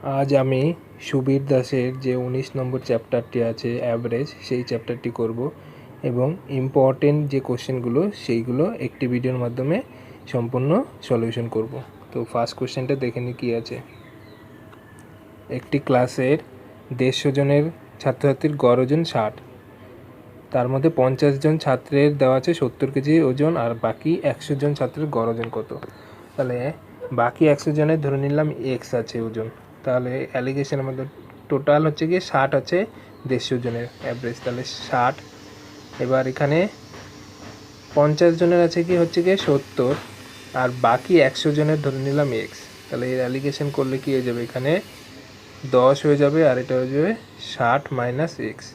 আজ আমি সুবীর দাসের যে 19 নম্বর চ্যাপ্টারটি আছে অ্যাভারেজ, সেই চ্যাপ্টারটি করব এবং ইম্পর্টেন্ট যে কোশ্চেনগুলো সেইগুলো একটি ভিডিওর মাধ্যমে সম্পূর্ণ সলিউশন করব। তো ফার্স্ট কোশ্চেনটা দেখে নিই কী আছে। একটি ক্লাসের 150 জনের ছাত্রছাত্রীর গড় ওজন 60, তার মধ্যে 50 জন ছাত্রের দেওয়া আছে 70 কেজি ওজন, আর বাকি 100 জন ছাত্রের গড় ওজন কত? তাহলে বাকি 100 জনের ধরে নিলাম এক্স আছে ওজন, তাহলে অ্যালিগেশনের মধ্যে টোটাল হচ্ছে গিয়ে 60 আছে 150 জনের অ্যাভারেজ, তাহলে 60। এবার এখানে 50 জনের আছে কি হচ্ছে গিয়ে 70, আর বাকি 100 জনের ধরে নিলাম এক্স, তাহলে এর অ্যালিগেশন করলে কি হয়ে যাবে, এখানে 10 হয়ে যাবে আর এটা হয়ে যাবে 60 মাইনাস এক্স।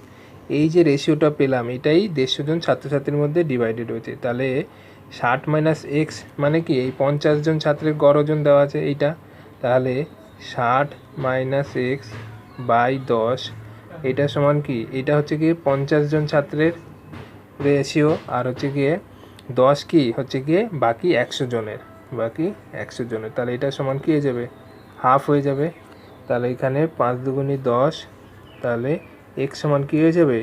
এই যে রেশিওটা পেলাম এটাই 150 জন ছাত্রছাত্রীর মধ্যে ডিভাইডেড হয়েছে, তাহলে 60 মাইনাস এক্স মানে কি এই 50 জন ছাত্রের গড় ওজন দেওয়া আছে এইটা, তাহলে 60 মাইনাস এক্স বাই 10, এটা সমান কি, এটা হচ্ছে গিয়ে 50 জন ছাত্রের রেশিও, আর হচ্ছে গিয়ে 10 কি হচ্ছে গিয়ে বাকি 100 জনের, তাহলে এটা সমান কি হয়ে যাবে, হাফ হয়ে যাবে। তাহলে এখানে 5 দুগুণী 10, তাহলে এক্স সমান কী হয়ে যাবে,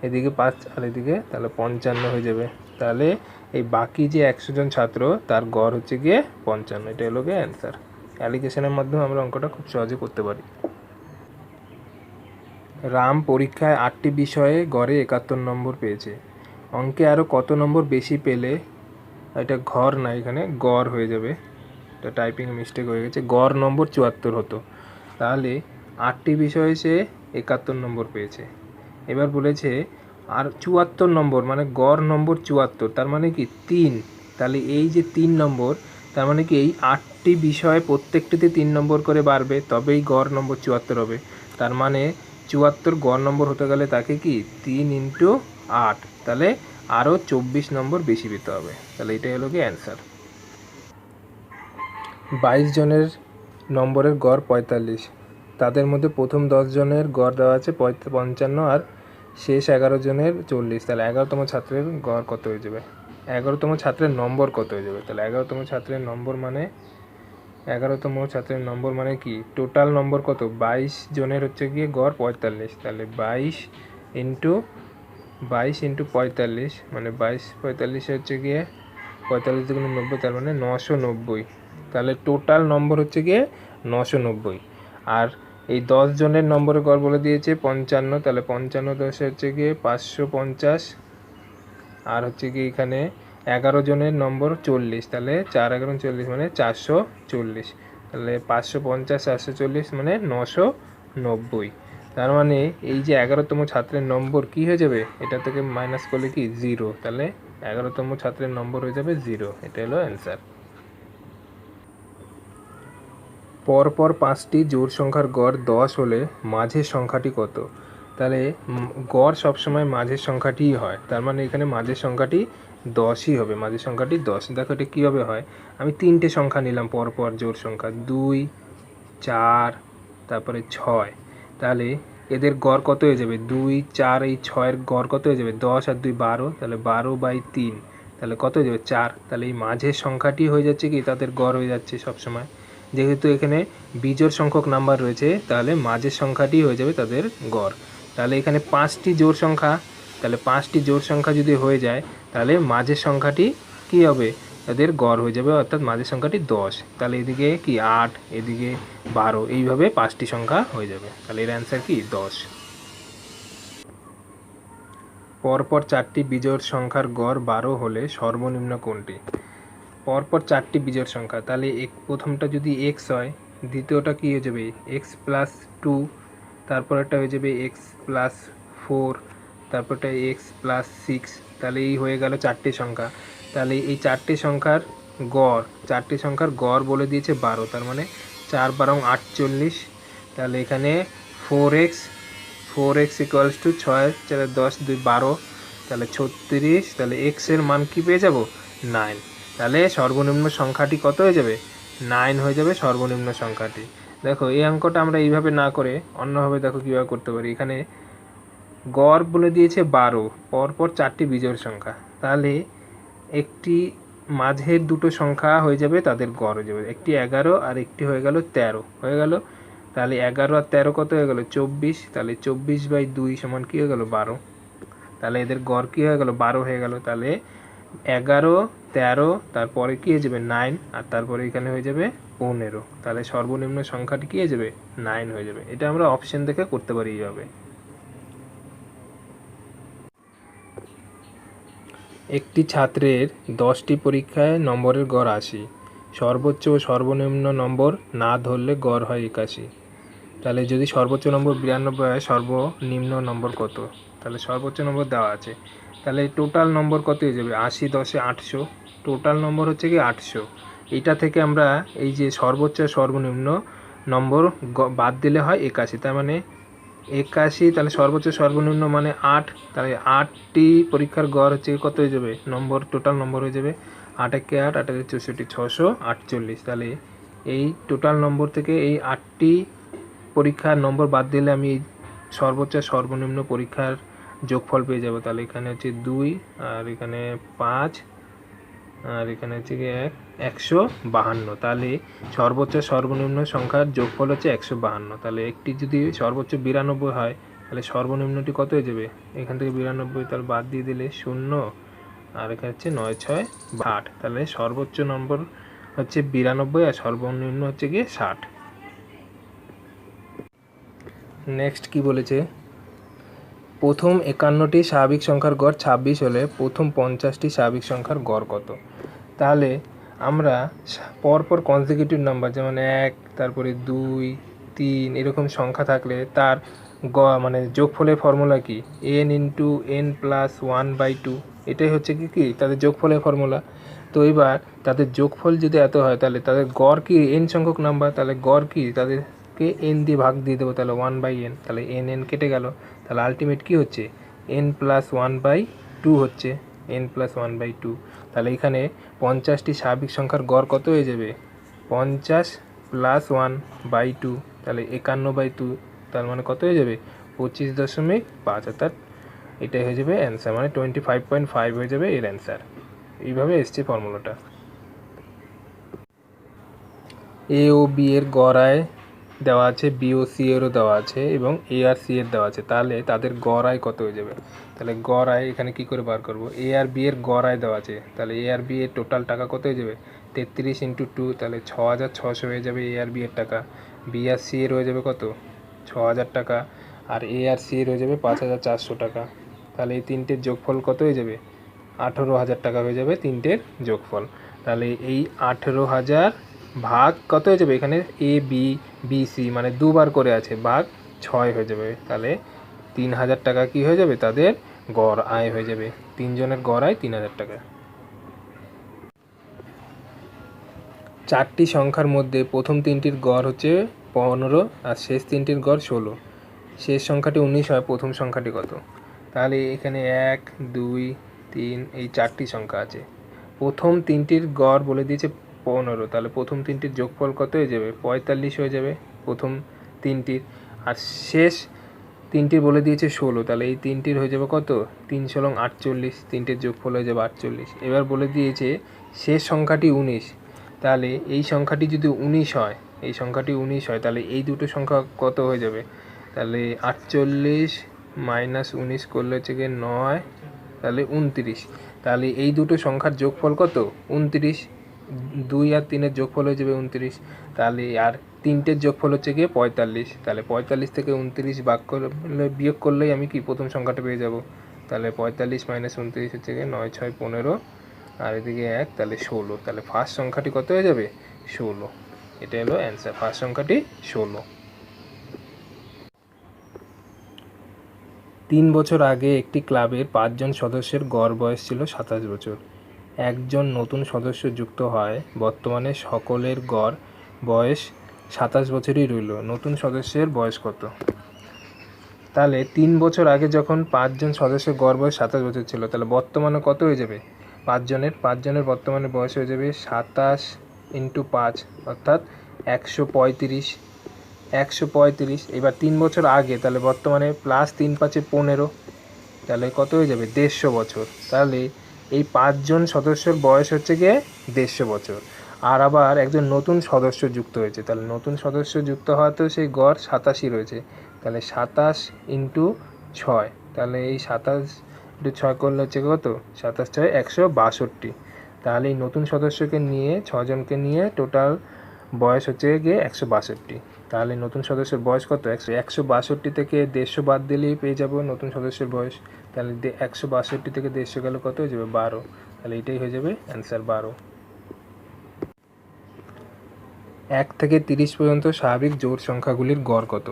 এদিকে 5 আর এদিকে তাহলে 55 হয়ে যাবে। তাহলে এই বাকি যে 100 জন ছাত্র তার গড় হচ্ছে গিয়ে 55, এটা হলো গিয়ে অ্যান্সার। অ্যালিগেশনের মাধ্যমে আমরা অঙ্কটা খুব সহজে করতে পারি। রাম পরীক্ষায় 8টি বিষয়ে গড়ে 71 নম্বর পেয়েছে, অঙ্কে আরও কত নম্বর বেশি পেলে, এটা ঘর না এখানে গড় হয়ে যাবে, এটা টাইপিং মিস্টেক হয়ে গেছে, গড় নম্বর 74 হতো। তাহলে 8টি বিষয়ে সে 71 নম্বর পেয়েছে। এবার বলেছে আর 74 নম্বর মানে গড় নম্বর 74, তার মানে কি 3, তাহলে এই যে 3 নম্বর, তার মানে কি এই 8টি বিষয়ে প্রত্যেকটিতে 3 নম্বর করে বাড়বে, তবেই গড় নম্বর 74 হবে। তার মানে 74 গড় নম্বর হতে গেলে তাকে কি 3 ইন্টু 8, তাহলে আরও 24 নম্বর বেশি পেতে হবে, তাহলে এটাই হলো কি অ্যান্সার। 22 জনের নম্বরের গড় 45, তাদের মধ্যে প্রথম 10 জনের গড় দেওয়া আছে 55 আর শেষ 11 জনের 40, তাহলে 11তম ছাত্রের গড় কত হয়ে যাবে, 11তম ছাত্রের নম্বর কত হয়ে যাবে, তাহলে 11তম ছাত্রের নম্বর মানে কি টোটাল নম্বর কত, 22 জনের হচ্ছে গিয়ে গড় 45, তাহলে 22 ইন্টু 45 মানে 22 হচ্ছে গিয়ে 45 দুগুণে 90, তার মানে 990, তাহলে টোটাল নম্বর হচ্ছে গিয়ে 990। আর এই 10 জনের নম্বরের গড় বলে দিয়েছে 55, তাহলে 55 10 হচ্ছে গিয়ে 550, আর হচ্ছে গিয়ে এখানে 11 জনের নম্বর 40, তাহলে 4 11 40 মানে 440, তাহলে 550 440 মানে 990। তার মানে এই যে 11তম ছাত্রের নম্বর কি হয়ে যাবে, এটা থেকে মাইনাস করলে কি 0, তাহলে 11তম ছাত্রের নম্বর হয়ে যাবে 0, এটা হলো অ্যান্সার। পরপর 5টি জোড় সংখ্যার গড় 10 হলে মাঝের সংখ্যাটি কত? তাহলে গড় সবসময় মাঝের সংখ্যাটিই হয়, তার মানে এখানে মাঝের সংখ্যাটি 10ই হবে, মাঝের সংখ্যাটি 10। দেখো এটা কীভাবে হয়, আমি 3টে সংখ্যা নিলাম পরপর জোড় সংখ্যা 2 4 তারপরে 6, তাহলে এদের গড় কত হয়ে যাবে, 2 4 এই 6-এর গড় কত হয়ে যাবে, 10 আর 2 12, তাহলে 12/3, তাহলে কত হয়ে যাবে 4, তাহলে এই মাঝের সংখ্যাটি হয়ে যাচ্ছে কি তাদের গড় হয়ে যাচ্ছে সবসময়, যেহেতু এখানে বিজোড় সংখ্যক নাম্বার রয়েছে তাহলে মাঝের সংখ্যাটি হয়ে যাবে তাদের গড়। তাহলে এখানে 5টি জোড় সংখ্যা, তাহলে 5টি জোড় সংখ্যা যদি হয়ে যায় তাহলে মাঝের সংখ্যাটি কী হবে, তাদের গড় হয়ে যাবে, অর্থাৎ মাঝের সংখ্যাটি 10, তাহলে এদিকে কি 8 এদিকে 12, এইভাবে 5টি সংখ্যা হয়ে যাবে, তাহলে এর অ্যান্সার কি 10। পরপর 4টি বিজোড় সংখ্যার গড় 12 হলে সর্বনিম্ন কোনটি? পরপর 4টি বিজোড় সংখ্যা, তাহলে প্রথমটা যদি এক্স হয়, দ্বিতীয়টা কী হয়ে যাবে এক্স প্লাস 2, তারপরেরটা হয়ে যাবে এক্স প্লাস 4, তারপরটা এক্স প্লাস 6, তাহলে এই হয়ে গেল 4টি সংখ্যা। তাহলে এই 4টি সংখ্যার গড় বলে দিয়েছে 12, তার মানে 4 12 48, তাহলে এখানে 4x ইকুয়ালস টু 6 4 10 2 12, তাহলে 36, তাহলে এক্সের মান কি পেয়ে যাব 9, তাহলে সর্বনিম্ন সংখ্যাটি কত হয়ে যাবে 9 হয়ে যাবে সর্বনিম্ন সংখ্যাটি। দেখো এই অঙ্কটা আমরা এইভাবে না করে অন্যভাবে দেখো কীভাবে করতে পারি, এখানে গড় বলে দিয়েছে 12, পরপর 4টি বিজোড় সংখ্যা, তাহলে একটি মাঝের দুটো সংখ্যা হয়ে যাবে তাদের গড় হয়ে যাবে, একটি 11 আর একটি হয়ে গেল 13, হয়ে গেল তাহলে 11 আর 13 কত হয়ে গেল 24, তাহলে 24/2 সমান কী হয়ে গেল 12। তাহলে এদের গড় কী হয়ে গেল 12 হয়ে গেল। তাহলে 11, 13, তারপরে কী হয়ে যাবে 9, আর তারপরে এখানে হয়ে যাবে 15। তাহলে সর্বনিম্ন সংখ্যাটি কী হয়ে যাবে 9 হয়ে যাবে। এটা আমরা অপশন দেখে করতে পারি এইভাবে। একটি ছাত্রের 10টি পরীক্ষায় নম্বরের গড় 80, সর্বোচ্চ ও সর্বনিম্ন নম্বর না ধরলে গড় হয় 81। তাহলে যদি সর্বোচ্চ নম্বর 92 হয়, সর্বনিম্ন নম্বর কত? তাহলে সর্বোচ্চ নম্বর দেওয়া আছে, তাহলে টোটাল নম্বর কত হয়ে যাবে 80 10 800, টোটাল নম্বর হচ্ছে কি 800। এইটা থেকে আমরা এই যে সর্বোচ্চ সর্বনিম্ন নম্বর বাদ দিলে হয় 81, তার মানে 81, তাহলে সর্বোচ্চ সর্বনিম্ন মানে 8, তাহলে 8টি পরীক্ষার গড় হচ্ছে কত হয়ে যাবে নম্বর, টোটাল নম্বর হয়ে যাবে 8 একে 8, 8 একে 64, 648। তাহলে এই টোটাল নম্বর থেকে এই 8টি পরীক্ষার নম্বর বাদ দিলে আমি সর্বোচ্চ সর্বনিম্ন পরীক্ষার যোগফল পেয়ে যাব। তাহলে এখানে হচ্ছে 2, আর এখানে 5, আর এখানে হচ্ছে কি 152। তাহলে সর্বোচ্চ সর্বনিম্ন সংখ্যার যোগফল হচ্ছে 152। তাহলে একটি যদি সর্বোচ্চ 92 হয়, তাহলে সর্বনিম্নটি কত হয়ে যাবে, এখান থেকে 92 তাহলে বাদ দিয়ে দিলে 0, আর এখানে হচ্ছে 9 6 8। তাহলে সর্বোচ্চ নম্বর হচ্ছে 92 আর সর্বনিম্ন হচ্ছে গিয়ে 60। নেক্সট কি বলেছে, প্রথম 51টি স্বাভাবিক সংখ্যার গড় 26 হলে প্রথম 50টি স্বাভাবিক সংখ্যার গড় কত? তাহলে আমরা পরপর কনজিকিউটিভ নাম্বার যেমন 1, তারপরে 2, 3 এরকম সংখ্যা থাকলে তার মানে যোগফলের ফর্মুলা কি n × n + 1/2, এটাই হচ্ছে কি তাদের যোগফলের ফর্মুলা। তো এবার তাদের যোগফল যদি এত হয়, তাহলে তাদের গড় কি n সংখ্যক নাম্বার, তাহলে গড় কি তাদেরকে n দিয়ে ভাগ দিয়ে দেবো, তাহলে 1/n, তাহলে n কেটে গেল। তাহলে আলটিমেট কি হচ্ছে n + 1/2 হচ্ছে, n + 1/2। তাহলে এখানে 50টি স্বাভাবিক সংখ্যার গড় কত হয়ে যাবে 50 + 1/2, তাহলে 51/2, তার মানে কত হয়ে যাবে 25.5, অর্থাৎ এটাই হয়ে যাবে অ্যান্সার, মানে 25.5 হয়ে যাবে এর অ্যান্সার। এইভাবে এসছে ফর্মুলাটা। এ ও বি এর গড় আয় দেওয়া আছে, বি ও সি এরও দেওয়া আছে, এবং এ আর সি এর দেওয়া আছে। তাহলে তাদের গড় আয় কত হয়ে যাবে? তাহলে গড় আয় এখানে কি করে বার করব, এ আর বি এর গড় আয় দেওয়া আছে, তাহলে এ আর বি এর টোটাল টাকা কত হয়ে যাবে 33 × 2, তাহলে 6600 হয়ে যাবে এ আর বি এর টাকা। বি আর সি এর হয়ে যাবে কত 6000 টাকা, আর এ আর সি এর হয়ে যাবে 5400 টাকা। তাহলে এই তিনটের যোগফল কত হয়ে যাবে 18000 টাকা হয়ে যাবে তিনটের যোগফল। তাহলে এই 18000 ভাগ কত হয়ে যাবে, এখানে এ বি বি সি মানে দুবার করে আছে, ভাগ 6 হয়ে যাবে। তাহলে 3000 টাকা কি হয়ে যাবে তাদের গড় আয় হয়ে যাবে, তিনজনের গড় আয় 3000 টাকা। 4টি সংখ্যার মধ্যে প্রথম তিনটির গড় হচ্ছে 15 আর শেষ তিনটির গড় 16, শেষ সংখ্যাটি 19 হয়, প্রথম সংখ্যাটি কত? তাহলে এখানে 1 2 3 এই 4টি সংখ্যা আছে, প্রথম তিনটির গড় বলে দিয়েছে 15, তাহলে প্রথম তিনটির যোগফল কত হয়ে যাবে 45 হয়ে যাবে প্রথম তিনটির, আর শেষ তিনটির বলে দিয়েছে 16, তাহলে এই তিনটির হয়ে যাবে কত 3 × 48, তিনটির যোগফল হয়ে যাবে 48। এবার বলে দিয়েছে শেষ সংখ্যাটি 19, তাহলে এই সংখ্যাটি যদি 19 হয়, এই সংখ্যাটি 19 হয়, তাহলে এই দুটো সংখ্যা কত হয়ে যাবে, তাহলে 48 - 19 করলে হচ্ছে গিয়ে 9, তাহলে 29। তাহলে এই দুটো সংখ্যার যোগফল কত 29, 2 আর 3-এর যোগফল হয়ে যাবে 29, তাহলে আর তিনটের যোগফল হচ্ছে গিয়ে 45। তাহলে 45 থেকে 29 বিয়োগ করলেই আমি কি প্রথম সংখ্যাটা পেয়ে যাব। তাহলে 45 - 29 হচ্ছে গিয়ে 9 6 15, আর এদিকে 1, তাহলে 16। তাহলে ফার্স্ট সংখ্যাটি কত হয়ে যাবে 16, এটা হলো অ্যান্সার, ফার্স্ট সংখ্যাটি 16। 3 বছর আগে একটি ক্লাবের 5 জন সদস্যের গড় বয়স ছিল 27 বছর, একজন নতুন সদস্য যুক্ত হয়, বর্তমানে সকলের গড় বয়স 27 বছরই রইল, নতুন সদস্যের বয়স কত? তাহলে 3 বছর আগে যখন 5 জন সদস্যের গড় বয়স 27 বছর ছিল, তাহলে বর্তমানে কত হয়ে যাবে 5 জনের বর্তমানে বয়স হয়ে যাবে 27 × 5, অর্থাৎ 135। এবার 3 বছর আগে, তাহলে বর্তমানে +3 × 5 = 15, তাহলে কত হয়ে যাবে 150 বছর। তাহলে এই 5 জন সদস্যর বয়স হচ্ছে গিয়ে 150 বছর, আর আবার একজন নতুন সদস্য যুক্ত হয়েছে, তাহলে নতুন সদস্য যুক্ত হওয়াতেও সেই গড় 87 রয়েছে। তাহলে 27 ইন্টু 6, তাহলে এই 27 ইন্টু 6 করলে হচ্ছে কত, 27 6 162। তাহলে এই নতুন সদস্যকে নিয়ে 6 জনকে নিয়ে টোটাল বয়স হচ্ছে গিয়ে 162। তাহলে নতুন সদস্যের বয়স কত, 162 থেকে 150 বাদ দিলেই পেয়ে যাবো নতুন সদস্যের বয়স। তাহলে 162 থেকে 150 গেলে কত হয়ে যাবে, 12। তাহলে এটাই হয়ে যাবে অ্যান্সার 12। 1 থেকে 30 পর্যন্ত স্বাভাবিক জোড় সংখ্যাগুলির গড় কত?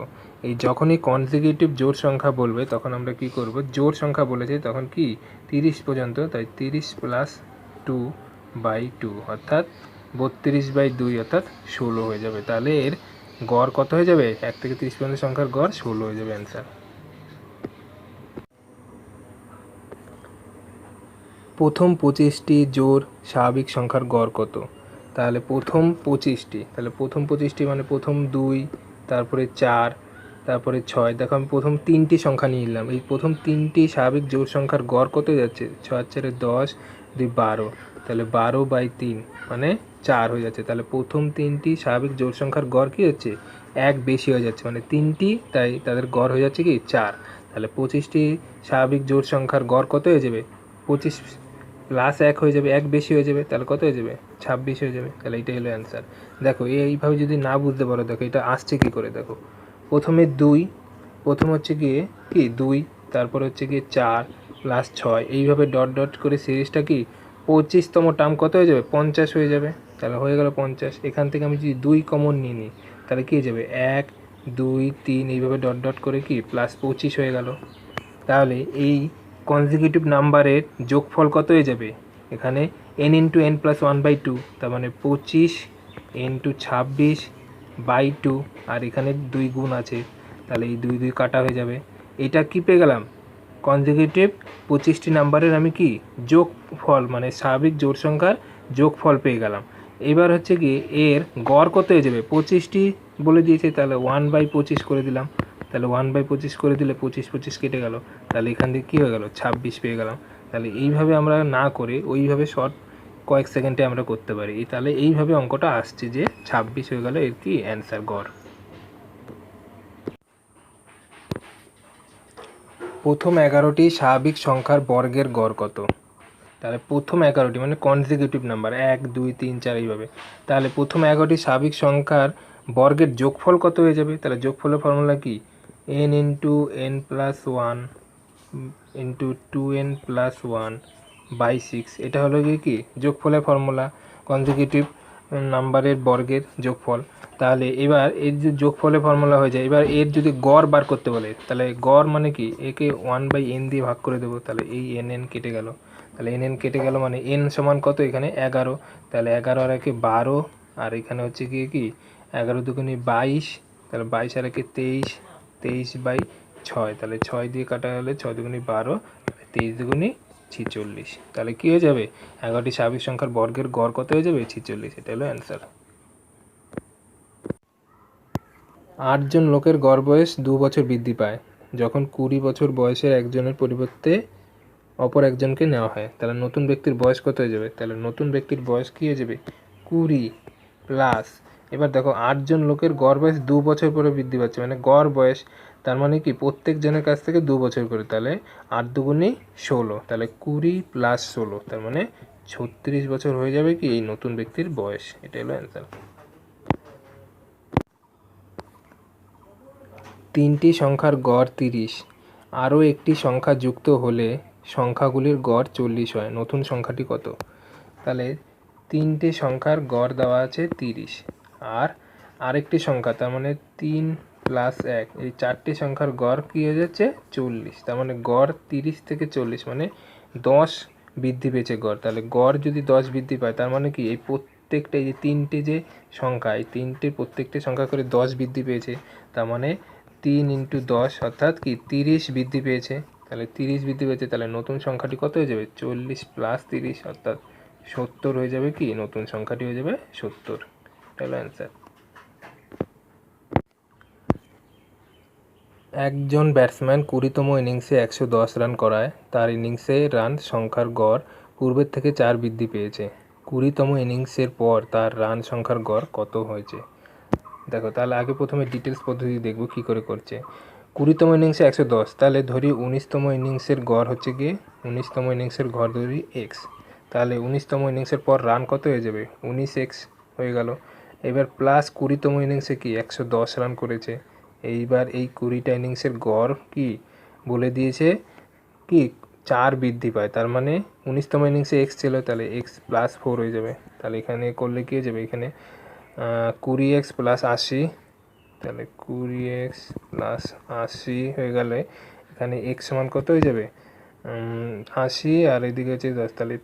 এই যখনই কনজিকিউটিভ জোড় সংখ্যা বলবে তখন আমরা কি করব, জোড় সংখ্যা বলেছি তখন কি 30 পর্যন্ত, তাই 30 প্লাস 2/2 অর্থাৎ 32/2 অর্থাৎ 16 হয়ে যাবে। তাহলে এর গড় কত হয়ে যাবে, 1 থেকে 30 পর্যন্ত সংখ্যার গড় 16 হয়ে যাবে অ্যান্সার। প্রথম 25টি জোড় স্বাভাবিক সংখ্যার গড় কত? তাহলে প্রথম 25টি, তাহলে প্রথম 25টি মানে প্রথম 2, তারপরে 4, তারপরে 6। দেখো আমি প্রথম 3টি সংখ্যা নিয়ে নিলাম, এই প্রথম 3টি স্বাভাবিক জোড় সংখ্যার গড় কত যাচ্ছে, 6 4 10 2 12, তাহলে 12/3 মানে 4 হয়ে যাচ্ছে। তাহলে প্রথম 3টি স্বাভাবিক জোড় সংখ্যার গড় কী হচ্ছে, 1 বেশি হয়ে যাচ্ছে, মানে 3টি, তাই তাদের গড় হয়ে যাচ্ছে কি 4। তাহলে 25টি স্বাভাবিক জোড় সংখ্যার গড় কত হয়ে যাবে, 25 প্লাস 1 হয়ে যাবে, 1 বেশি হয়ে যাবে, তাহলে কত হয়ে যাবে, 26 হয়ে যাবে। তাহলে এইটাই হলো অ্যান্সার। দেখো এইভাবে যদি না বুঝতে পারো, দেখো এটা আসছে কী করে, দেখো প্রথমে 2, প্রথম হচ্ছে গিয়ে কি 2, তারপর হচ্ছে গিয়ে 4 প্লাস 6, এইভাবে ডট ডট করে সিরিজটা কি 25তম টার্ম কত হয়ে যাবে, 50 হয়ে যাবে। তাহলে হয়ে গেল 50। এখান থেকে আমি যদি 2 কমন নিয়ে নিই তাহলে কী হয়ে যাবে, 1 2 3, এইভাবে ডট ডট করে কি প্লাস 25 হয়ে গেল। তাহলে এই কনজিকিউটিভ নাম্বারের যোগফল কত হয়ে যাবে, এখানে n ইন্টু n প্লাস 1/2, তার মানে 25 ইন্টু 26/2, আর এখানে 2 গুণ আছে, তাহলে এই 2 2 কাটা হয়ে যাবে। এটা কি পেয়ে গেলাম, কনজিকিউটিভ 25টি নাম্বারের আমি কি যোগফল মানে স্বাভাবিক জোড় সংখ্যার যোগফল পেয়ে গেলাম। এবার হচ্ছে কি এর গড় কত হয়ে যাবে, 25টি বলে দিয়েছে, তাহলে 1/25 করে দিলাম। তাহলে 1/25 করে দিলে 25 25 কেটে গেল, তাহলে এখান থেকে কী হয়ে গেল, 26 পেয়ে গেলাম। তাহলে এইভাবে আমরা না করে ওইভাবে শর্ট কয়েক সেকেন্ডে আমরা করতে পারি। তাহলে এইভাবে অঙ্কটা আসছে যে 26 হয়ে গেল এর কি অ্যান্সার গড়। প্রথম 11টি স্বাভাবিক সংখ্যার বর্গের গড় কত? তাহলে প্রথম 11টি মানে কনজিকিউটিভ নাম্বার 1 2 3 4 এইভাবে, তাহলে প্রথম 11টি স্বাভাবিক সংখ্যার বর্গের যোগফল কত হয়ে যাবে, তাহলে যোগফলের ফর্মুলা কি, n into n plus 1 into 2n plus 1/6, এটা হলো কি যোগফলের ফর্মুলা, কনজিকিউটিভ নাম্বারের বর্গের যোগফল। তাহলে এবার এর যে যোগফলের ফর্মুলা হয়ে যায়, এবার এর যদি গড় বার করতে বলে তাহলে গড় মানে কি, একে 1/n দিয়ে ভাগ করে দেবো, তাহলে এই n কেটে গেল। তাহলে n কেটে গেল মানে n সমান কত, এখানে 11, তাহলে 11 আর একে 12, আর এখানে হচ্ছে গিয়ে কি 11 দুগুণে 22, তাহলে 22 আর একে 23, 23/6, তাহলে 6 দিয়ে কাটা হলে 6 দুগুণে 12, 23 দুগুণে 46। তাহলে কী হয়ে যাবে, 11টি স্বাভাবিক সংখ্যার বর্গের গড় কত হয়ে যাবে, 46। এটা হলো অ্যান্সার। 8 জন লোকের গড় বয়স 2 বছর বৃদ্ধি পায় যখন 20 বছর বয়সের একজনের পরিবর্তে অপর একজনকে নেওয়া হয়, তাহলে নতুন ব্যক্তির বয়স কত হয়ে যাবে, তাহলে নতুন ব্যক্তির বয়স কী হয়ে যাবে, 20 প্লাস, এবার দেখো 8 জন লোকের গড় বয়স 2 বছর পরে বৃদ্ধি পাচ্ছে, মানে গড় বয়স, তার মানে কি প্রত্যেক জনের কাছ থেকে 2 বছর করে, তাহলে 8 দুগুণে 16, তাহলে 20 প্লাস 16, তার মানে 36 বছর হয়ে যাবে কি এই নতুন ব্যক্তির বয়স। এটা হলো অ্যান্সার। 3টি সংখ্যার গড় 30, আরও একটি সংখ্যা যুক্ত হলে সংখ্যাগুলির গড় 40 হয়, নতুন সংখ্যাটি কত? তাহলে 3টে সংখ্যার গড় দেওয়া আছে 30, আর আরেকটি সংখ্যা তার মানে 3 প্লাস 1, এই 4টি সংখ্যার গড় কী হয়ে যাচ্ছে 40, তার মানে গড় 30 থেকে 40 মানে 10 বৃদ্ধি পেয়েছে গড়। তাহলে গড় যদি 10 বৃদ্ধি পায় তার মানে কি এই প্রত্যেকটা এই যে 3টে যে সংখ্যা, এই 3টে প্রত্যেকটি সংখ্যা করে 10 বৃদ্ধি পেয়েছে, তার মানে 3 ইন্টু 10 অর্থাৎ কি 30 বৃদ্ধি পেয়েছে। তাহলে 30 বৃদ্ধি পেয়েছে, তাহলে নতুন সংখ্যাটি কত হয়ে যাবে, 40 প্লাস 30 অর্থাৎ 70 হয়ে যাবে কি নতুন সংখ্যাটি হয়ে যাবে 70। এটা হলো অ্যান্সার। একজন ব্যাটসম্যান 20তম ইনিংসে 110 রান করায় তার ইনিংসে রান সংখ্যার গড় পূর্বের থেকে 4 বৃদ্ধি পেয়েছে, 20তম ইনিংসের পর তার রান সংখ্যার গড় কত হয়েছে। দেখো তাহলে আগে প্রথমে ডিটেলস পদ্ধতি দেখব কী করে করছে। 20তম ইনিংসে 110, তাহলে ধরি 19তম ইনিংসের গড় হচ্ছে গিয়ে 19তম ইনিংসের গড় ধরি এক্স, তাহলে 19তম ইনিংসের পর রান কত হয়ে যাবে 19x হয়ে গেল। এবার প্লাস 20তম ইনিংসে কি 110 রান করেছে, এইবার এই 20টা ইনিংসের গড় কি বলে দিয়েছে কি 4 বৃদ্ধি পায়, তার মানে 19তম ইনিংসে এক্স ছিল, তাহলে এক্স প্লাস 4 হয়ে যাবে। তাহলে এখানে করলে কী হয়ে যাবে, এখানে 20x প্লাস 80, তাহলে 20x প্লাস 80 হয়ে গেলে এখানে এক্স সমান কত হয়ে যাবে 80, আর এদিকে হচ্ছে 10, তাহলে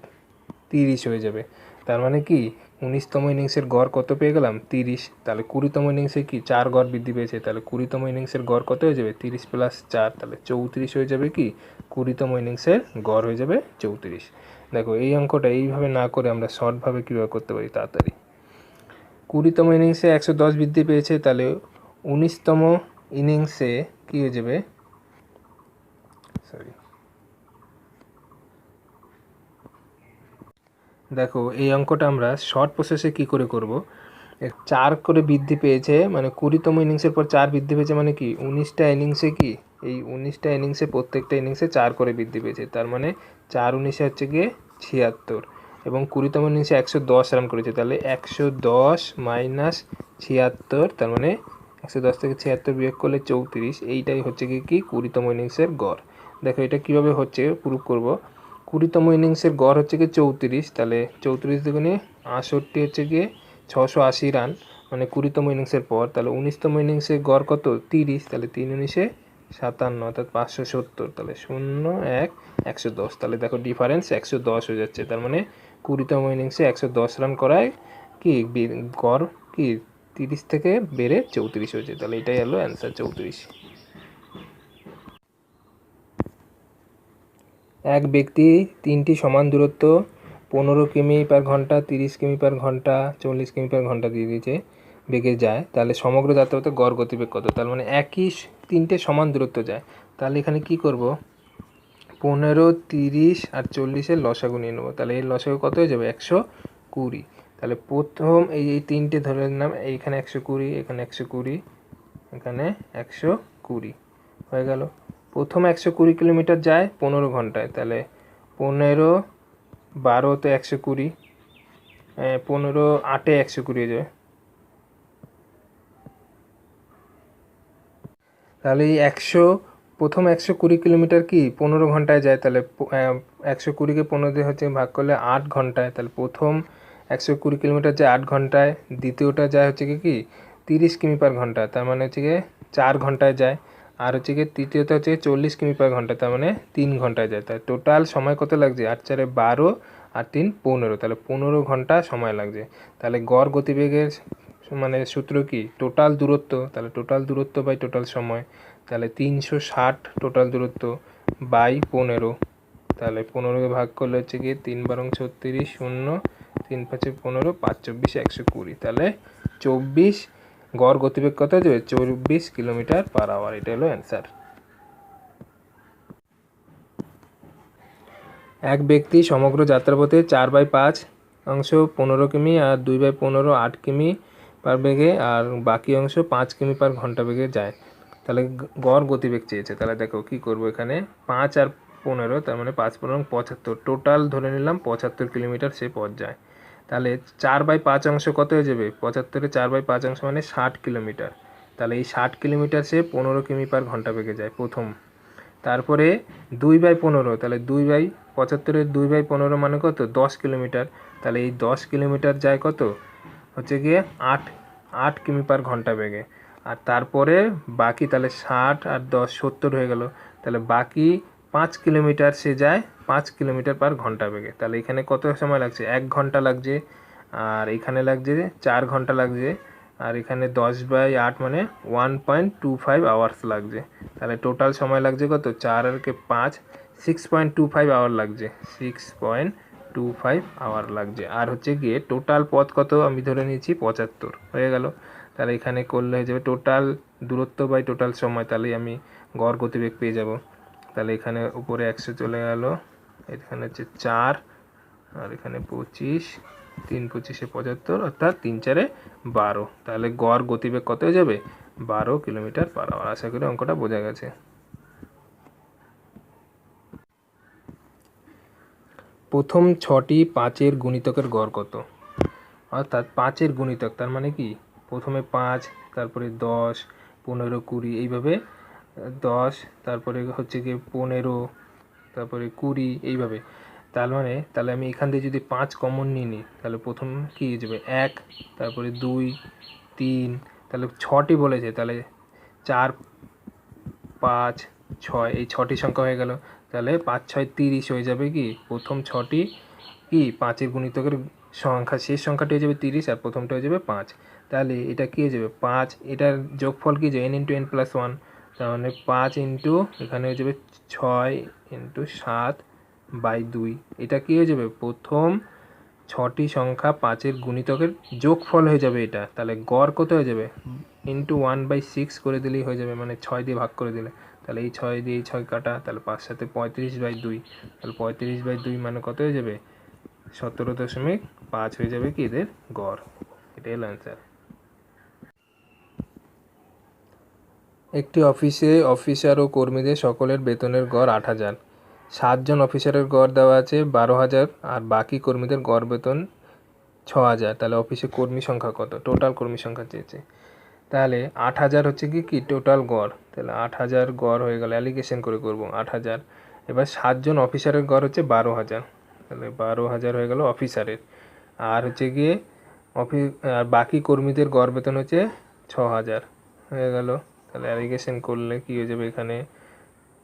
30 হয়ে যাবে। তার মানে কি 19তম ইনিংসের গড় কত পেয়ে গেলাম 30, তাহলে 20তম ইনিংসে কি 4 গড় বৃদ্ধি পেয়েছে, তাহলে 20তম ইনিংসের গড় কত হয়ে যাবে 30 প্লাস 4, তাহলে 34 হয়ে যাবে কি 20তম ইনিংসের গড় হয়ে যাবে 34। দেখো এই অঙ্কটা এইভাবে না করে আমরা শর্টভাবে কীভাবে করতে পারি তাড়াতাড়ি। 20তম ইনিংসে 110 বৃদ্ধি পেয়েছে, তাহলে 19তম ইনিংসে কী হয়ে যাবে, দেখো এই অঙ্কটা আমরা শর্ট প্রসেসে কি করে করব। 4 করে বৃদ্ধি পেয়েছে মানে 20তম ইনিংসের পর 4 বৃদ্ধি পেয়েছে মানে কি 19টা ইনিংসে কি এই 19টা ইনিংসে প্রত্যেকটা ইনিংসে 4 করে বৃদ্ধি পেয়েছে, তার মানে 4 19 হচ্ছে গিয়ে 76, এবং 20তম ইনিংসে 110 রান করেছে, তাহলে 110 মাইনাস 76, তার মানে 110 থেকে 76 বিয়োগ করলে 34, এইটাই হচ্ছে কি 20তম ইনিংসের গড়। দেখো এটা কীভাবে হচ্ছে প্রুফ করব। 20তম ইনিংসের গড় হচ্ছে গিয়ে 34, তাহলে 34 দুগুণে 68 হচ্ছে গিয়ে 680 রান মানে 20তম ইনিংসের পর, তাহলে 19তম ইনিংসের গড় কত 30, তাহলে 3 19 57 অর্থাৎ 570, তাহলে 0 1 110, তাহলে দেখো ডিফারেন্স 110 হয়ে যাচ্ছে, তার মানে 20তম ইনিংসে 110 রান করায় কি গড় কি 30 থেকে বেড়ে 34 হয়েছে, তাহলে এটাই হলো অ্যান্সার 34। এক ব্যক্তি 3টি সমান দূরত্ব 15 কিমি পার ঘন্টা, 30 কিমি পার ঘন্টা, 40 কিমি পার ঘন্টা দিয়ে দিয়েছে বেগে যায়, তাহলে সমগ্র যাত্রাপথে গড় গতিবেগ কত। তার মানে একই 3টে সমান দূরত্ব যায়, তাহলে এখানে কি করব 15 30 আর 40-এর লসাগু নিয়ে নেবো, তাহলে এর লসাগু কত হয়ে যাবে 120, তাহলে প্রথম এই 3টে ধরে নিলাম, এইখানে 120, এখানে 120, এখানে 120 হয়ে গেল। প্রথম 120 কিলোমিটার যায় 15 ঘন্টায়, তাহলে 15 12 তো 120, 15 8 120 হয়ে যাবে, তাহলে এই প্রথম 120 কিলোমিটার কি 15 ঘন্টায় যায়, তাহলে 120কে 15 দিয়ে হচ্ছে ভাগ করলে 8 ঘন্টায়, তাহলে প্রথম 120 কিলোমিটার যায় 8 ঘন্টায়, দ্বিতীয়টা যায় হচ্ছে কি 30 কিমি পার ঘন্টা, তার মানে হচ্ছে গিয়ে 4 ঘন্টায় যায়, আর হচ্ছে গিয়ে তৃতীয়টা হচ্ছে 40 কিমি পার ঘন্টা, তার মানে 3 ঘন্টায় যায়, তাই টোটাল সময় কত লাগছে 8 4 12 আর 3 15, তাহলে 15 ঘন্টা সময় লাগছে। তাহলে গড় গতিবেগের মানে সূত্র কি টোটাল দূরত্ব, তাহলে টোটাল দূরত্ব বাই টোটাল সময়, তাহলে 360 টোটাল দূরত্ব বাই 15, তাহলে 15কে ভাগ করলে হচ্ছে গিয়ে 3 12 36 0 3 5 15 5 24 120, তাহলে 24 গড় গতিবেগ কত হয়ে যাবে 24 কিলোমিটার পার আওয়ার, এটা হলো অ্যান্সার। এক ব্যক্তি সমগ্র যাত্রাপথে 4/5 অংশ 15 কিমি আর 2/15 8 কিমি পার বেগে আর বাকি অংশ 5 কিমি পার ঘন্টা বেগে যায়, তাহলে গড় গতিবেগ চেয়েছে। তাহলে দেখো কি করব, এখানে 5 আর 15, তার মানে 5 15 75, টোটাল ধরে নিলাম 75 কিলোমিটার সে পথ যায়, তাহলে 4/5 অংশ কত হয়ে যাবে 75-এ 4/5 অংশ মানে 60 কিলোমিটার, তাহলে এই 60 কিলোমিটার সে 15 কিমি পার ঘন্টা বেগে যায় প্রথম। তারপরে 2/15, তাহলে 2/75-এর 2/15 মানে কত 10 কিলোমিটার, তাহলে এই 10 কিলোমিটার যায় কত হচ্ছে গিয়ে 8 কিমি পার ঘন্টা বেগে, আর তারপরে বাকি তাহলে 60 আর 10 70 হয়ে গেল, তাহলে বাকি 5 কিলোমিটার সে যায় 5 কিলোমিটার পার ঘন্টা বেগে, তাহলে এখানে কত সময় লাগছে 1 ঘন্টা লাগছে, আর এখানে লাগছে 4 ঘন্টা লাগছে, আর এখানে 10/8 মানে 1.25 আওয়ার্স লাগছে, তাহলে টোটাল সময় লাগছে কত 4 আর 5 6.25 আওয়ার লাগছে, 6.25 আওয়ার লাগছে, আর হচ্ছে গিয়ে টোটাল পথ কত আমি ধরে নিয়েছি 75 হয়ে গেল, তাহলে এখানে করলে হয়ে যাবে টোটাল দূরত্ব বাই টোটাল সময়, তাহলে আমি গড় গতিবেগ পেয়ে যাব, তাহলে এখানে উপরে 100 চলে গেল, এখানে হচ্ছে 4 আর এখানে 25 3 25 75 অর্থাৎ 3 4 12। তাহলে গড় গতিবেগ কত হয়ে যাবে? 12 কিলোমিটার পার আওয়ার। আশা করি অঙ্কটা বোঝা গেছে। প্রথম 6টি 5-এর গুণিতকের গড় কত? অর্থাৎ 5-এর গুণিতক, তার মানে কি প্রথমে 5, তারপরে 10, 15, 20, এইভাবে 10, তারপরে হচ্ছে গিয়ে 15, তারপরে 20, এইভাবে। তাহলে আমি এখান থেকে যদি 5 কমন নিয়ে নিই, তাহলে প্রথম কী হয়ে যাবে 1, তারপরে 2, 3, তাহলে 6টি বলেছে, তাহলে 4, 5, 6, এই 6টি সংখ্যা হয়ে গেল। তাহলে 5 6 30 হয়ে যাবে কি প্রথম 6টি কি 5-এর গুণিতকের সংখ্যা, শেষ সংখ্যাটি হয়ে যাবে 30 আর প্রথমটা হয়ে যাবে 5। তাহলে এটা কী হয়ে যাবে 5, এটার যোগফল কী যাবে n × n + 1, তার মানে 5 ইন্টু এখানে হয়ে যাবে 6 × 7/2। এটা কী হয়ে যাবে প্রথম 6টি সংখ্যা 5-এর গুণিতকের যোগফল হয়ে যাবে এটা। তাহলে গড় কত হয়ে যাবে ইন্টু 1/6 করে দিলেই হয়ে যাবে, মানে 6 দিয়ে ভাগ করে দিলে। তাহলে এই 6 দিয়ে এই 6 কাটা, তাহলে 5 7 35/2। তাহলে 35/2 মানে কত হয়ে যাবে 17.5 হয়ে যাবে কি এদের গড়। এটাই হলো অ্যান্সার। একটি অফিসে অফিসার ও কর্মীদের সকলের বেতনের গড় 8,000। 7 জন অফিসারের গড় দেওয়া আছে 12,000 আর বাকি কর্মীদের গড় বেতন 6,000। তাহলে অফিসে কর্মী সংখ্যা কত? টোটাল কর্মী সংখ্যা চেয়েছে। তাহলে 8,000 হচ্ছে কি টোটাল গড়। তাহলে 8,000 গড় হয়ে গেল, অ্যালিগেশন করে করব 8,000। এবার 7 জন অফিসারের গড় হচ্ছে 12,000, তাহলে 12,000 হয়ে গেল অফিসারের। আর হচ্ছে গিয়ে আর বাকি কর্মীদের গড় বেতন হচ্ছে 6,000 হয়ে গেল। তাহলে অ্যালিগেশন করলে কী হয়ে যাবে, এখানে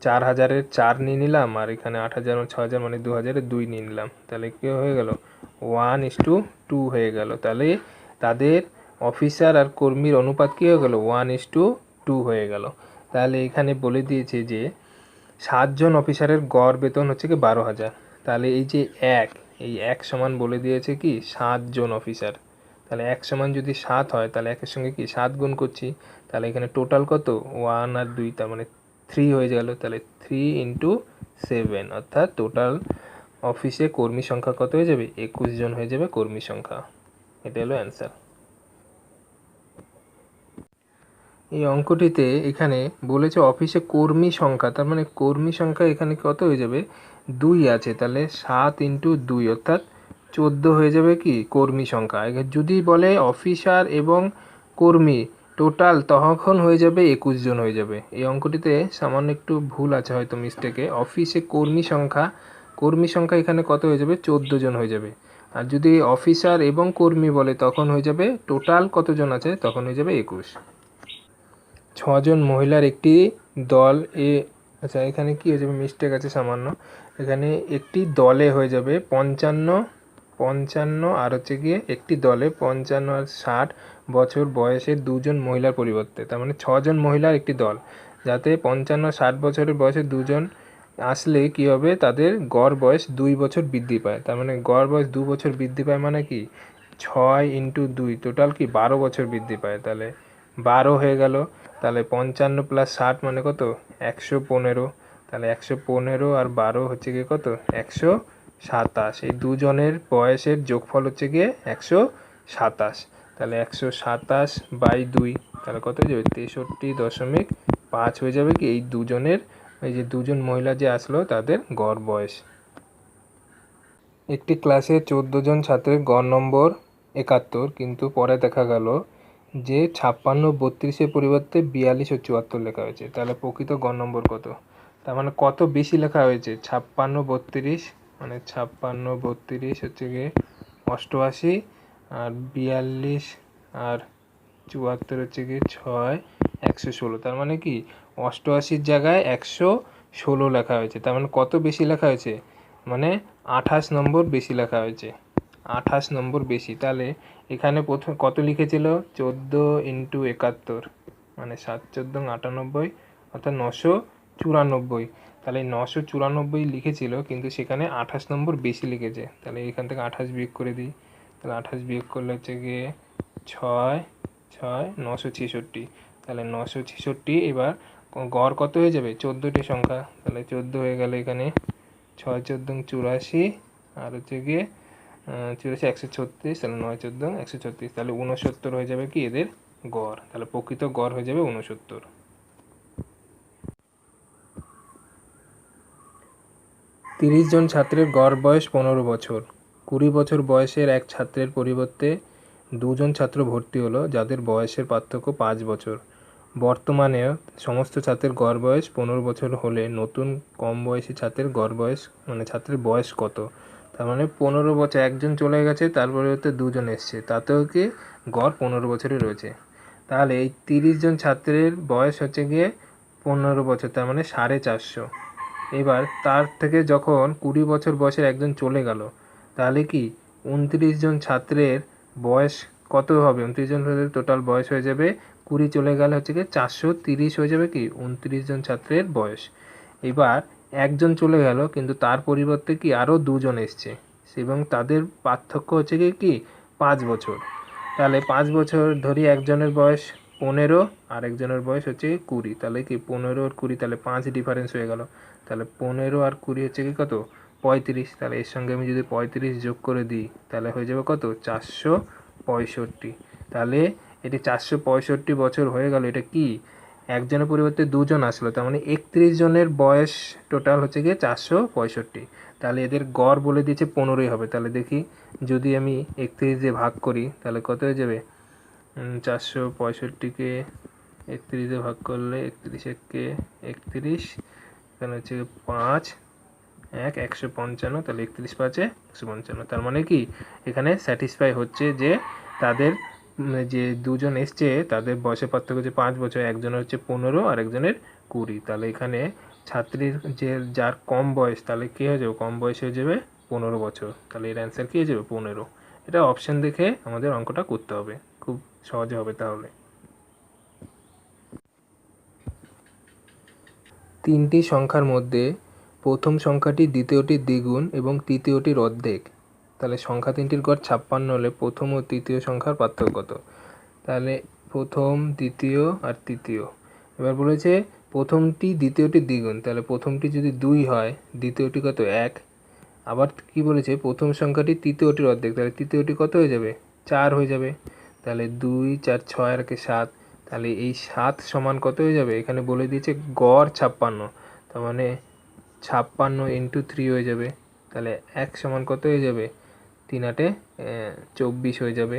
4,000-এর 4 নিয়ে নিলাম, আর এখানে 8,000 ও 6,000 মানে 2,000-এর 2 নিয়ে নিলাম। তাহলে কী হয়ে গেল 1:2 হয়ে গেল। তাহলে তাদের অফিসার আর কর্মীর অনুপাত কী হয়ে গেল 1:2 হয়ে গেল। তাহলে এখানে বলে দিয়েছে যে 7 জন অফিসারের গড় বেতন হচ্ছে কি 12,000। তাহলে এই যে এই 1 সমান বলে দিয়েছে কি 7 জন অফিসার। তাহলে 1 সমান যদি 7 হয়, তাহলে 1-এর সঙ্গে কি 7 গুণ করছি, তাহলে এখানে টোটাল কত 1 আর 2, তার মানে 3 হয়ে গেল। তাহলে 3 × 7, অর্থাৎ টোটাল অফিসে কর্মী সংখ্যা কত হয়ে যাবে 21 জন হয়ে যাবে কর্মী সংখ্যা। এটা হলো অ্যান্সার। এই অঙ্কটিতে এখানে বলেছে অফিসে কর্মী সংখ্যা, তার মানে কর্মী সংখ্যা এখানে কত হয়ে যাবে 2 আছে। তাহলে 7 × 2 অর্থাৎ 14 হয়ে যাবে কি কর্মী সংখ্যা। যদি বলে অফিসার এবং কর্মী টোটাল, তখন হয়ে যাবে 21 জন হয়ে যাবে। এই অঙ্কটিতে সামান্য একটু ভুল আছে হয়তো মিস্টেকে। অফিসে কর্মী সংখ্যা এখানে কত হয়ে যাবে 14 জন হয়ে যাবে। আর যদি অফিসার এবং কর্মী বলে তখন হয়ে যাবে টোটাল কতজন আছে, তখন হয়ে যাবে 21। 6 জন মহিলার একটি দল আচ্ছা এখানে কি হয়ে যাবে মিস্টেক আছে সামান্য, এখানে একটি দলে হয়ে যাবে 55 আর হচ্ছে গিয়ে একটি দলে 55 আর 60 বছর বয়সের 2 জন মহিলার পরিবর্তে, তার মানে 6 জন মহিলার একটি দল, যাতে 55-60 বছরের বয়সে 2 জন আসলে কি হবে তাদের গড় বয়স 2 বছর বৃদ্ধি পায়। তার মানে গড় বয়স 2 বছর বৃদ্ধি পায় মানে কি 6 × 2 টোটাল কি 12 বছর বৃদ্ধি পায়। তাহলে 12 হয়ে গেল। তাহলে 55 + 60 মানে কত 115। তাহলে 115 আর 12 হচ্ছে গিয়ে কত 127। এই দুজনের বয়সের যোগফল হচ্ছে গিয়ে 127। তাহলে 127/2 তাহলে কত হয়ে যাবে 63.5 হয়ে যাবে কি এই দুজনের, এই যে দুজন মহিলা যে আসলো তাদের গড় বয়স। একটি ক্লাসে 14 জন ছাত্রের গড় নম্বর 71, কিন্তু পরে দেখা গেল যে 56 32-এর পরিবর্তে 42 ও 74 লেখা হয়েছে। তাহলে প্রকৃত গড় নম্বর কত? তার মানে কত বেশি লেখা হয়েছে 56 32, মানে 56 32 হচ্ছে গিয়ে 88, আর 42 আর 74 হচ্ছে গিয়ে 6 116। তার মানে কি 88-র জায়গায় 116 লেখা হয়েছে। তার মানে কত বেশি লেখা হয়েছে, মানে 28 নম্বর বেশি লেখা হয়েছে, 28 নম্বর বেশি। তাহলে এখানে প্রথম কত লিখেছিল 14 × 71, মানে 7 14 98, অর্থাৎ 994। তাহলে 994 লিখেছিল, কিন্তু সেখানে 28 নম্বর বেশি লিখেছে। তাহলে এখান থেকে 28 বিয়োগ করে দিই। তাহলে 28 বিয়োগ করলে হচ্ছে গিয়ে 6 6 966। তাহলে 966 এবার গড় কত হয়ে যাবে 14টি সংখ্যা। তাহলে 14 হয়ে গেল, এখানে 6 14 84, আর হচ্ছে গিয়ে 84 136, তাহলে 9 14 136, তাহলে 69 হয়ে যাবে কি এদের গড়। তাহলে প্রকৃত গড় হয়ে যাবে 69। 30 জন ছাত্রের গড় বয়স 15 বছর। 20 বছর বয়সের এক ছাত্রের পরিবর্তে 2 জন ছাত্র ভর্তি হলো যাদের বয়সের পার্থক্য 5 বছর। বর্তমানে সমস্ত ছাত্রের গড় বয়স 15 বছর হলে নতুন কম বয়সী ছাত্রের গড় বয়স মানে ছাত্রের বয়স কত? তার মানে 15 বছর একজন চলে গেছে, তার পরিবর্তে 2 জন এসছে, তাতেও কি গড় 15 বছরই রয়েছে। তাহলে এই 30 জন ছাত্রের বয়স হচ্ছে গিয়ে 15 বছর, তার মানে 450। এবার তার থেকে যখন 20 বছর বয়সের একজন চলে গেল, তাহলে কি 29 জন ছাত্রের বয়স কত হবে? 29 জন টোটাল বয়স হয়ে যাবে, 20 চলে গেলে হচ্ছে কি 430 হয়ে যাবে কি 29 জন ছাত্রের বয়স। এবার একজন চলে গেল কিন্তু তার পরিবর্তে কি আরও 2 জন এসছে এবং তাদের পার্থক্য হচ্ছে কি 5 বছর। তাহলে 5 বছর ধরি একজনের বয়স 15 আর একজনের বয়স হচ্ছে 20, তাহলে কি 15 আর 20, তাহলে 5 ডিফারেন্স হয়ে গেল। তাহলে 15 আর 20 হচ্ছে কি কত? 35। তাহলে এর সঙ্গে আমি যদি 35 যোগ করে দিই তাহলে হয়ে যাবে কত? 465। তাহলে এটি 465 বছর হয়ে গেল। এটা কি একজনের পরিবর্তে 2 জন আসলো, তার মানে 31 জনের বয়স টোটাল হচ্ছে গিয়ে 465। তাহলে এদের গড় বলে দিয়েছে 15ই হবে। তাহলে দেখি যদি আমি 31 দিয়ে ভাগ করি তাহলে কত হয়ে যাবে? 465কে 31 দিয়ে ভাগ করলে 31 একে 31, এখানে হচ্ছে 5 1 155, তাহলে 31 5 155। তার মানে কি এখানে স্যাটিসফাই হচ্ছে যে তাদের যে 2 জন এসছে তাদের বয়সের পার্থক্য হচ্ছে 5 বছর, একজনের হচ্ছে 15 আর একজনের 20। তাহলে এখানে ছাত্রীর যে যার কম বয়স, তাহলে কী হয়ে যাবে? কম বয়স হয়ে যাবে 15 বছর। তাহলে এর অ্যান্সার কী হয়ে যাবে? 15। এটা অপশান দেখে আমাদের অঙ্কটা করতে হবে, খুব সহজে হবে। তাহলে 3টি সংখ্যার মধ্যে প্রথম সংখ্যাটি দ্বিতীয়টির দ্বিগুণ এবং তৃতীয়টির অর্ধেক। তাহলে সংখ্যা 3টির গড় 56 হলে প্রথম ও তৃতীয় সংখ্যার পার্থক্য কত? তাহলে প্রথম, দ্বিতীয় আর তৃতীয়। এবার বলেছে প্রথমটি দ্বিতীয়টির দ্বিগুণ, তাহলে প্রথমটি যদি 2 হয়, দ্বিতীয়টি কত? 1। আবার কি বলেছে? প্রথম সংখ্যাটি তৃতীয়টির অর্ধেক, তাহলে তৃতীয়টি কত হয়ে যাবে? 4 হয়ে যাবে। তাহলে 2 4 6 আর 7, তাহলে এই 7 সমান কত হয়ে যাবে? এখানে বলে দিয়েছে গড় 56, তার মানে 56 ইন্টু 3 হয়ে যাবে। তাহলে 1 সমান কত হয়ে যাবে? 3 8 24 হয়ে যাবে।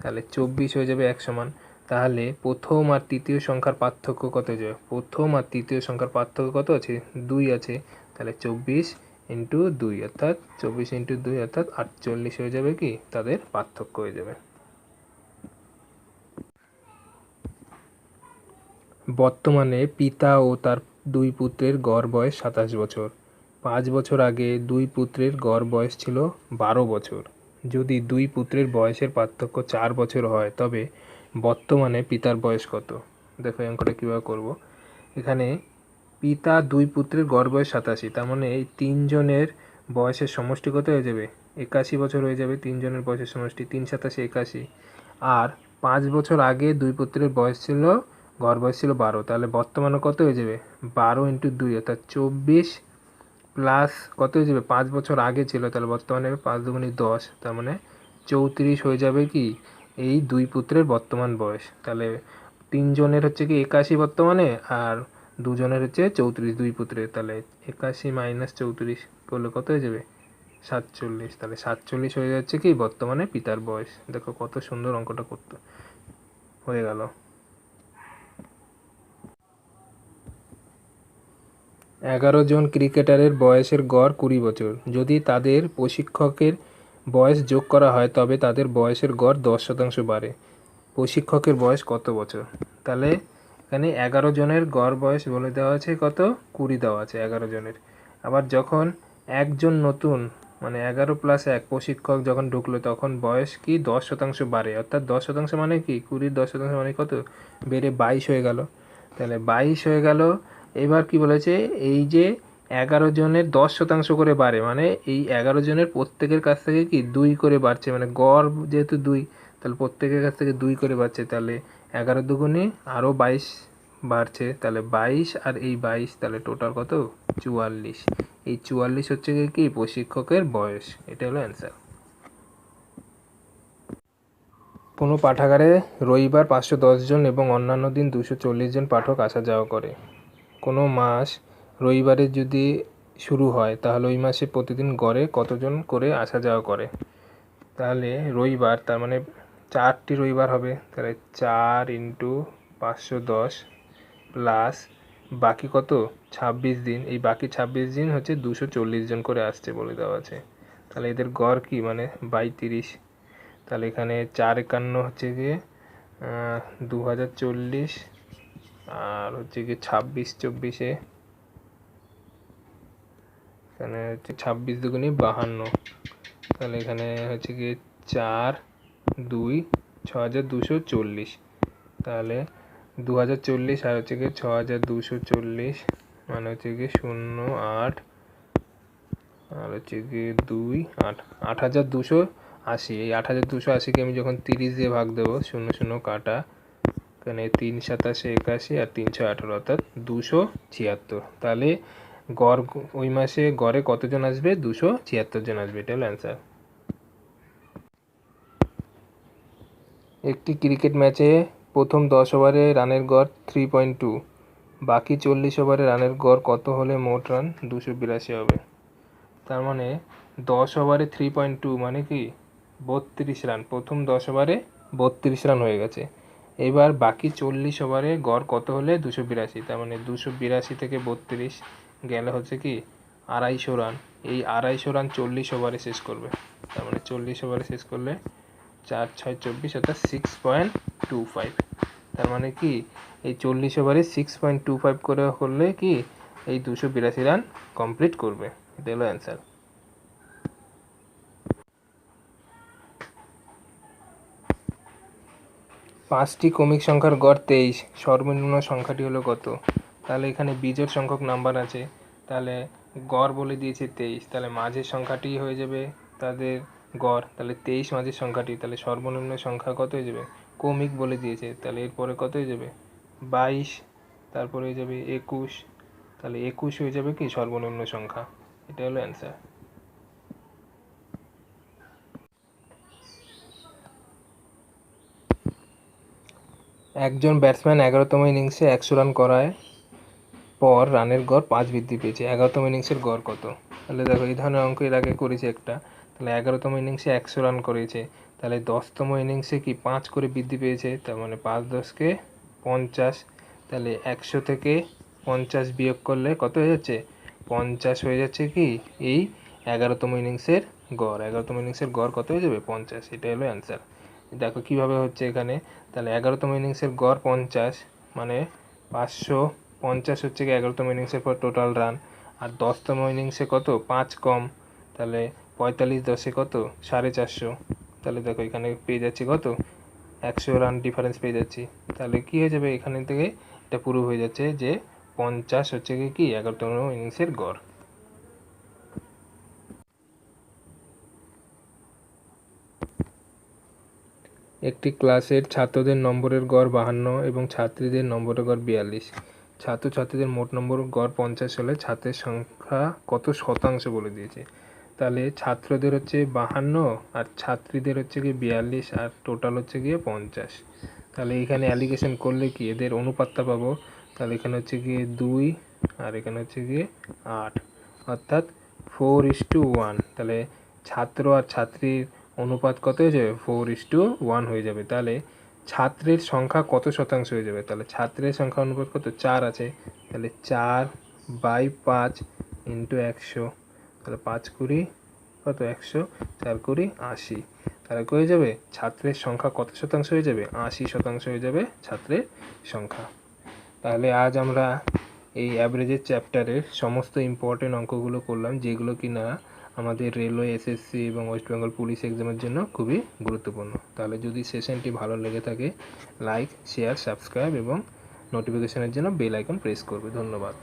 তাহলে 24 হয়ে যাবে 1 সমান। তাহলে প্রথম আর তৃতীয় সংখ্যার পার্থক্য কত হয়ে যাবে? প্রথম আর তৃতীয় সংখ্যার পার্থক্য কত আছে? 2 আছে। তাহলে 24 ইন্টু 2 অর্থাৎ 24 ইন্টু 2 অর্থাৎ 48 হয়ে যাবে কি তাদের পার্থক্য হয়ে যাবে। বর্তমানে পিতা ও তার 2 পুত্রের গড় বয়স 27 বছর। 5 বছর আগে 2 পুত্রের গড় বয়স ছিল 12 বছর। যদি 2 পুত্রের বয়সের পার্থক্য 4 বছর হয় তবে বর্তমানে পিতার বয়স কত? দেখো এই অঙ্কটা কীভাবে করব। এখানে পিতা 2 পুত্রের গড় বয়স 87, তার মানে এই 3 জনের বয়সের সমষ্টি কত হয়ে যাবে? 81 বছর হয়ে যাবে। 3 জনের বয়সের সমষ্টি 3 87 81। আর 5 বছর আগে 2 পুত্রের বয়স ছিল গড় বয়স ছিল 12, তাহলে বর্তমানে কত হয়ে যাবে? 12 ইন্টু 2 অর্থাৎ 24 প্লাস কত হয়ে যাবে? 5 বছর আগে ছিল, তাহলে বর্তমানে 5 দুগুণে 10, তার মানে 34 হয়ে যাবে কি এই 2 পুত্রের বর্তমান বয়স। তাহলে 3 জনের হচ্ছে কি 81 বর্তমানে, আর 2 জনের হচ্ছে 34 2 পুত্রের। তাহলে 81 মাইনাস 34 করলে কত হয়ে যাবে? 47। তাহলে 47 হয়ে যাচ্ছে কি বর্তমানে পিতার বয়স। দেখো কত সুন্দর অঙ্কটা করতে হয়ে গেল। 11 জন ক্রিকেটারের বয়সের গড় 20 বছর। যদি তাদের প্রশিক্ষকের বয়স যোগ করা হয় তবে তাদের বয়সের গড় 10% বাড়ে। প্রশিক্ষকের বয়স কত বছর? তাহলে এখানে 11 জনের গড় বয়স বলে দেওয়া আছে কত? 20 দেওয়া আছে 11 জনের। আবার যখন একজন নতুন মানে 11 প্লাস 1 প্রশিক্ষক যখন ঢুকলো তখন বয়স কি 10% বাড়ে, অর্থাৎ 10% মানে কি 20 10% মানে কত? বেড়ে 22 হয়ে গেল। তাহলে 22 হয়ে গেল। এবার কি বলেছে? এই যে 11 জনের 10% করে বাড়ে, মানে এই 11 জনের প্রত্যেকের কাছ থেকে কি 2 করে বাড়ছে, মানে গড় যেহেতু 2, তাহলে প্রত্যেকের কাছ থেকে 2 করে বাড়ছে। তাহলে 11 দুগুণে আরও 22 বাড়ছে, তাহলে 22 আর এই 22, তাহলে টোটাল কত? 44। এই 44 হচ্ছে কি প্রশিক্ষকের বয়স। এটা হলো অ্যান্সার। কোনো পাঠাগারে রবিবার 510 জন এবং অন্যান্য দিন 240 জন পাঠক আসা যাওয়া করে। কোনো মাস রবিবারে যদি শুরু হয় তাহলে ওই মাসে প্রতিদিন গড়ে কতজন করে আসা যাওয়া করে? তাহলে রবিবার, তার মানে 4টি রবিবার হবে, তাহলে 4 × 510 প্লাস বাকি কত 26 দিন, এই বাকি 26 দিন হচ্ছে 240 জন করে আসছে বলে দেওয়া আছে। তাহলে এদের গড় কি, মানে 32। তাহলে এখানে 4×51 হচ্ছে গিয়ে 2040, আর হচ্ছে গিয়ে 26×24 এখানে হচ্ছে 26 দুগুণে 52। তাহলে এখানে হচ্ছে গিয়ে 4 2 6240। তাহলে 2040 আর হচ্ছে গিয়ে 6240 মানে হচ্ছে গিয়ে 08 আর হচ্ছে গিয়ে 2 8 8280। এই 8280কে আমি যখন 30 দিয়ে ভাগ দেবো, 0 0 কাটা, এখানে 3 × 7 = 81 আর 3 × 6 = 18, অর্থাৎ 276। তাহলে গড় ওই মাসে গড়ে কতজন আসবে? 276 জন আসবে, এটা হলো অ্যান্সার। একটি ক্রিকেট ম্যাচে প্রথম 10 ওভারে রানের গড় 3.2, বাকি 40 ওভারে রানের গড় কত হলে মোট রান 282 হবে? তার মানে 10 ওভারে 3.2 মানে কি 32 রান, প্রথম 10 ওভারে 32 রান হয়ে গেছে। এবার বাকি 40 ওভারে গড় কত হলে 282? তার মানে 282 থেকে 32 গেলে হচ্ছে কি 250 রান। এই 250 রান 40 ওভারে শেষ করবে, তার মানে 40 ওভারে শেষ করলে 4 6 24, অর্থাৎ 6.25। তার মানে কি এই 40 ওভারে 6.25 করে করলে কি এই 282 রান কমপ্লিট করবে, এটা হলো অ্যান্সার। 5টি ক্রমিক সংখ্যার গড় 23, সর্বনিম্ন সংখ্যাটি হলো কত? তাহলে এখানে বিজোড় সংখ্যক নাম্বার আছে, তাহলে গড় বলে দিয়েছে 23, তাহলে মাঝের সংখ্যাটি হয়ে যাবে তাদের গড়, তাহলে 23 মাঝের সংখ্যাটি, তাহলে সর্বনিম্ন সংখ্যা কত হয়ে যাবে? ক্রমিক বলে দিয়েছে, তাহলে এরপরে কত হয়ে যাবে? 22, তারপরে হয়ে যাবে 21, তাহলে 21 হয়ে যাবে কি সর্বনিম্ন সংখ্যা, এটা হলো অ্যান্সার। একজন ব্যাটসম্যান 11তম ইনিংসে 100 রান করায় পর রানের গড় 5 বৃদ্ধি পেয়েছে, 11তম ইনিংসের গড় কত? তাহলে দেখো এই ধরনের অঙ্ক এর আগে করেছে একটা, তাহলে 11তম ইনিংসে 100 রান করেছে, তাহলে 10তম ইনিংসে কি 5 করে বৃদ্ধি পেয়েছে, তার মানে 5 10 50, তাহলে 100 থেকে 50 বিয়োগ করলে কত হয়ে যাচ্ছে? 50 হয়ে যাচ্ছে কি এই 11তম ইনিংসের গড়। 11তম ইনিংসের গড় কত হয়ে যাবে? 50, এটা হলো অ্যান্সার। দেখো কিভাবে হচ্ছে এখানে, তাহলে 11তম ইনিংসের গড় 50 মানে 550 হচ্ছে কি 11তম ইনিংসের পর টোটাল রান, আর 10তম ইনিংসে কত 5 কম, তাহলে 45 10 কত 450। তাহলে দেখো এখানে পেয়ে যাচ্ছি কত 100 রান ডিফারেন্স পেয়ে যাচ্ছি, তাহলে কি হয়ে যাবে এখানে থেকে এটা পুরো হয়ে যাচ্ছে যে 50 হচ্ছে কি 11তম ইনিংসের গড়। একটি ক্লাসের ছাত্রদের নম্বরের গড় 52 এবং ছাত্রীদের নম্বরের গড় 42, ছাত্রছাত্রীদের মোট নম্বর গড় 50 হলে ছাত্রের সংখ্যা কত শতাংশ বলে দিয়েছে। তাহলে ছাত্রদের হচ্ছে 52 আর ছাত্রীদের হচ্ছে কি 42 আর টোটাল হচ্ছে গিয়ে 50। তাহলে এখানে অ্যালিগেশন করলে কি এদের অনুপাতটা পাবো, তাহলে এখানে হচ্ছে গিয়ে 2 আর এখানে হচ্ছে গিয়ে 8, অর্থাৎ 4:1। তাহলে ছাত্র আর ছাত্রীর অনুপাত কত হয়ে যাবে? 4:1 হয়ে যাবে। তাহলে ছাত্রের সংখ্যা কত শতাংশ হয়ে যাবে? তাহলে ছাত্রের সংখ্যা অনুপাত কত? 4 আছে, তাহলে 4/5 × 100, তাহলে 5 কুড়ি কত 100, 4 কুড়ি 80। তাহলে কী হয়ে যাবে? ছাত্রের সংখ্যা কত শতাংশ হয়ে যাবে? 80% হয়ে যাবে ছাত্রের সংখ্যা। তাহলে আজ আমরা এই অ্যাভারেজের চ্যাপ্টারের সমস্ত ইম্পর্টেন্ট অঙ্কগুলো করলাম, যেগুলো কি না আমাদের রেলওয়ে, এসএসসি এবং ওয়েস্ট বেঙ্গল পুলিশ এক্সামের জন্য খুবই গুরুত্বপূর্ণ। তাহলে যদি সেশনটি ভালো লেগে থাকে লাইক, শেয়ার, সাবস্ক্রাইব এবং নোটিফিকেশনের জন্য বেল আইকন প্রেস করবে। ধন্যবাদ।